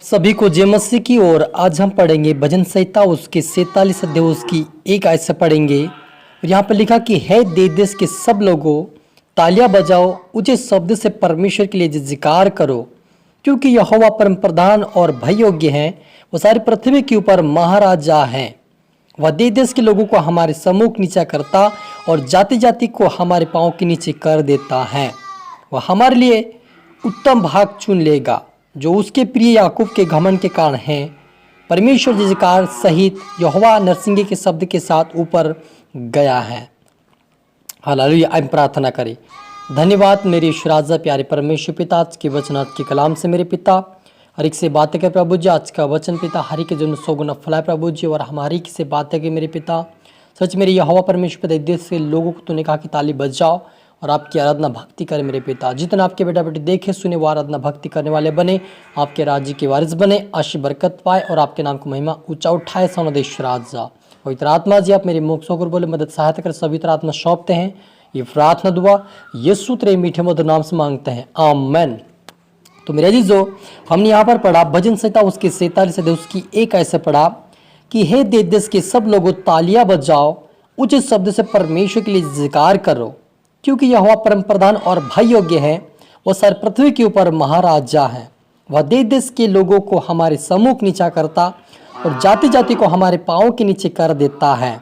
सभी को जय मसीह की। और आज हम पढ़ेंगे भजन संहिता उसके 47 अध्याय उसकी एक आयत से पढ़ेंगे। और यहाँ पर लिखा कि है देश के सब लोगों तालियां बजाओ, ऊंचे शब्द से परमेश्वर के लिए जयकार करो, क्योंकि यहोवा परम प्रधान और भय योग्य है। वो सारी पृथ्वी के ऊपर महाराजा हैं। वह देश के लोगों को हमारे सम्मुख नीचा करता और जाति जाति को हमारे पांव के नीचे कर देता है। वह हमारे लिए उत्तम भाग चुन लेगा जो उसके प्रिय याकूब के घमंड के कारण हैं। परमेश्वर जयकार सहित यहोवा नरसिंगे के शब्द के साथ ऊपर गया है। हालेलुया। आइए प्रार्थना करें। धन्यवाद मेरे ईश्वर राजा प्यारे परमेश्वर पिता, आज के वचन आज के कलाम से मेरे पिता हर एक से बातें कर प्रभु जी। आज का वचन पिता हरि के जन्म सौगुना फलाए प्रभु जी, और हमारी से बातें के मेरे पिता सच मेरे यहोवा परमेश्वर पिता देश के लोगों को तूने कहा कि ताली बजाओ और आपकी आराधना भक्ति करें मेरे पिता। जितना आपके बेटा बेटी देखे सुने वो आराधना भक्ति करने वाले बने, आपके राज्य के वारिस बने, आशीष बरकत पाए और आपके नाम को महिमा ऊंचा उठाए। सोनदेश राजा पवित्र आत्मा जी आप मेरी मुख से होकर बोले, मदद सहायता कर सभी तरह आत्मा सौंपते हैं। ये प्रार्थना दुआ यीशु तेरे मीठे मधुर नाम से मांगते हैं, आमेन। तो मेरे अजीजों, हमने यहाँ पर पढ़ा भजन संहिता उसके 47 अध्याय उसकी एक ऐसे पढ़ा कि हे देश के सब लोगों तालियां बजाओ, उचित शब्द से परमेश्वर के लिए जयकार करो, क्योंकि यहोवा परम प्रधान और भय योग्य है। वह सारी पृथ्वी के ऊपर महाराजा है। वह देश के लोगों को हमारे सम्मुख नीचा करता और जाति जाति को हमारे पांव के नीचे कर देता है।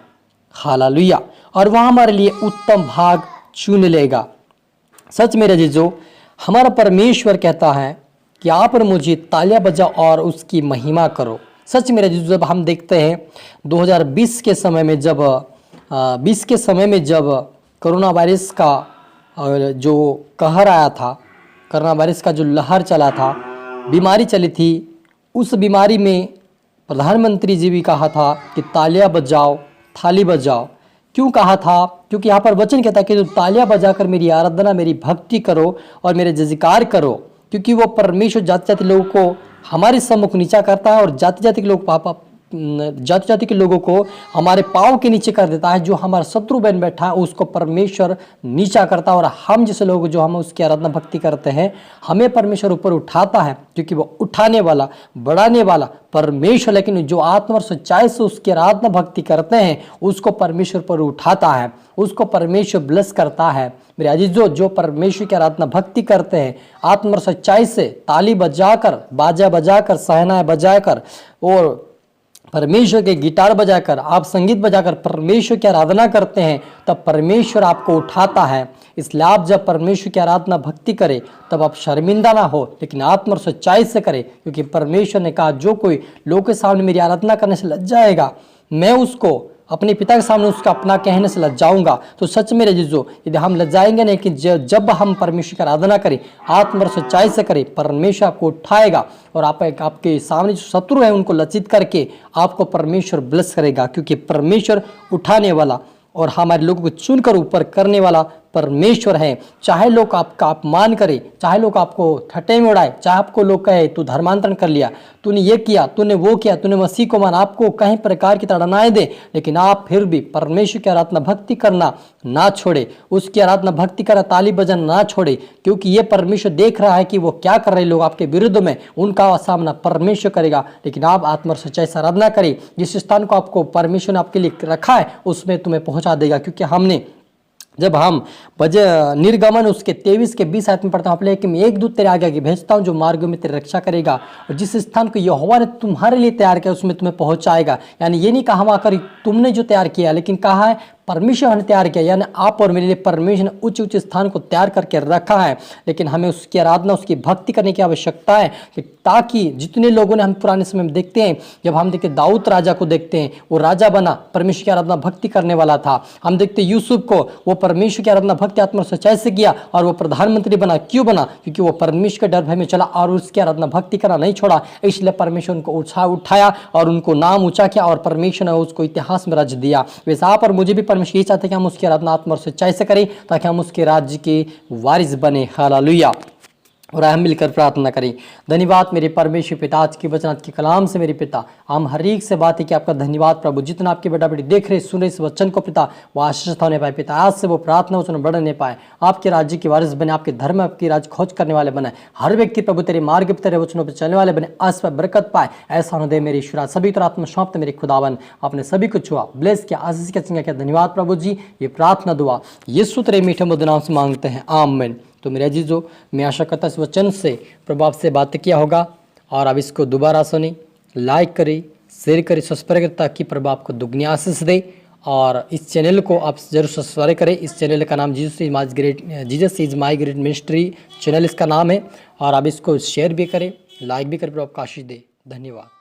हालेलुया। और वह हमारे लिए उत्तम भाग चुन लेगा। सच मेरे जीजो, हमारा परमेश्वर कहता है कि आप और मुझे तालियां बजाओ और उसकी महिमा करो। सच मेरे जीजो, जब हम देखते हैं 2020 के समय में जब कोरोना वायरस का जो कहर आया था, कोरोना वायरस का जो लहर चला था, बीमारी चली थी, उस बीमारी में प्रधानमंत्री जी भी कहा था कि तालियां बजाओ, थाली बजाओ। क्यों कहा था? क्योंकि यहाँ पर वचन कहता है कि तुम तालियां बजाकर मेरी आराधना मेरी भक्ति करो और मेरे जयकार करो, क्योंकि वो परमेश्वर जाति जाति लोगों को हमारे सम्मुख नीचा करता है और जाति जाति के लोगों को हमारे पाँव के नीचे कर देता है। जो हमारा शत्रु बन बैठा है उसको परमेश्वर नीचा करता है, और हम जैसे लोग जो हम उसकी आराधना भक्ति करते हैं हमें परमेश्वर ऊपर उठाता है, क्योंकि वो उठाने वाला बढ़ाने वाला परमेश्वर। लेकिन जो आत्मा और सच्चाई से उसकी आराधना भक्ति करते हैं उसको परमेश्वर पर उठाता है, उसको परमेश्वर ब्लेस करता है। मेरे अजीजों, जो परमेश्वर की आराधना भक्ति करते हैं आत्मा और सच्चाई से, ताली बजाकर, बाजा बजाकर, सहनाएं बजाकर और परमेश्वर के गिटार बजाकर, आप संगीत बजाकर परमेश्वर की आराधना करते हैं, तब परमेश्वर आपको उठाता है। इसलिए आप जब परमेश्वर की आराधना भक्ति करें तब आप शर्मिंदा ना हो, लेकिन आत्मा और सच्चाई से करें, क्योंकि परमेश्वर ने कहा जो कोई लोगों के सामने मेरी आराधना करने से लज जाएगा, मैं उसको अपने पिता के सामने उसका अपना कहने से लज्जाऊंगा। तो सच में रजीजो, यदि हम लज्जाएंगे नहीं कि जब हम परमेश्वर की आराधना करें, आत्मा और सच्चाई से करें, परमेश्वर आपको उठाएगा और आपके सामने जो शत्रु है उनको लज्जित करके आपको परमेश्वर ब्लेस करेगा, क्योंकि परमेश्वर उठाने वाला और हमारे लोगों को चुनकर ऊपर करने वाला परमेश्वर है। चाहे लोग आपका अपमान करें, चाहे लोग आपको ठट्टे में उड़ाए, चाहे आपको लोग कहे तू धर्मांतरण कर लिया, तूने ये किया, तूने वो किया, तूने मसीह को माना, आपको कहीं प्रकार की ताड़नाएं दे, लेकिन आप फिर भी परमेश्वर की आराधना भक्ति करना ना छोड़े, उसकी आराधना भक्ति करना, ताली बजाना ना छोड़े, क्योंकि ये परमेश्वर देख रहा है कि वो क्या कर रहे लोग आपके विरुद्ध में, उनका सामना परमेश्वर करेगा। लेकिन आप आत्मा और सच्चाई से आराधना करें, जिस स्थान को आपको परमेश्वर ने आपके लिए रखा है उसमें तुम्हें पहुंचा देगा। क्योंकि जब हम निर्गमन उसके 23 के 20 आयत में पढ़ता हूँ, कि मैं एक दूत तेरे आगे आगे भेजता हूँ जो मार्गों में तेरी रक्षा करेगा, और जिस स्थान को यहोवा ने तुम्हारे लिए तैयार किया उसमें तुम्हें पहुंचाएगा। यानी ये नहीं कहा हम आकर तुमने जो तैयार किया, लेकिन कहा है परमेश्वर ने तैयार किया, यानी आप और मेरे लिए परमेश्वर ने उच्च उच्च स्थान को तैयार करके रखा है। लेकिन हमें उसकी आराधना उसकी भक्ति करने की आवश्यकता है, ताकि जितने लोगों ने हम पुराने समय में देखते हैं, जब हम देखते दाऊद राजा को देखते हैं, वो राजा बना, परमेश्वर की आराधना भक्ति करने वाला था। हम देखते यूसुफ को, वो परमेश्वर की आराधना भक्ति आत्मा और सच्चाई से किया और वो प्रधानमंत्री बना। क्यों बना? क्योंकि वो परमेश्वर के डर भय में चला और उसकी आराधना भक्ति करना नहीं छोड़ा। इसलिए परमेश्वर उनको उठाया और उनको नाम ऊंचा किया और परमेश्वर ने उसको इतिहास में रच दिया। वैसे आप और मुझे भी परमेश्वर ये चाहते हैं कि हम उसकी आराधना आत्मा और सच्चाई से करें, ताकि हम उसके राज्य के वारिस बने। हालेलुया। और हम मिलकर प्रार्थना करें। धन्यवाद मेरे परमेश्वर पिता, आज की वचन आज के कलाम से मेरे पिता हम हर एक से बात है कि आपका धन्यवाद प्रभु, जितना आपके बेटा बेटी देख रहे सुन रहे इस वचन को पिता वो आशीष होने पाए पिता, आज से वो प्रार्थना वचन बढ़ने पाए, आपके राज्य के वारिस बने, आपके धर्म आपकी राज खोज करने वाले बने, हर व्यक्ति प्रभु तेरे मार्ग पर तेरे वचनों पर चलने वाले बने, आज पर बरकत पाए, ऐसा होने दे मेरे ईश्वर। सभी तो आत्मा सौंपते मेरे खुदावन, आपने सभी को छुआ ब्लेस किया आशीष किया चंगा किया, धन्यवाद प्रभु जी। ये प्रार्थना दुआ यीशु तेरे मीठे मधुर नाम से मांगते हैं, आमीन। तो मेरे अजीजों, मैं आशा करता इस वचन से प्रभु आपसे बातें किया होगा और आप इसको दोबारा सुनी, लाइक करें, शेयर करें, सब्सक्राइब करें ताकि प्रभु आपको दुगनी आशीष दे। और इस चैनल को आप जरूर सब्सक्राइब करें। इस चैनल का नाम Jesus is my great ministry channel इसका नाम है। और आप इसको शेयर भी करें, लाइक भी करें, प्रभु आपको आशीष दे। धन्यवाद।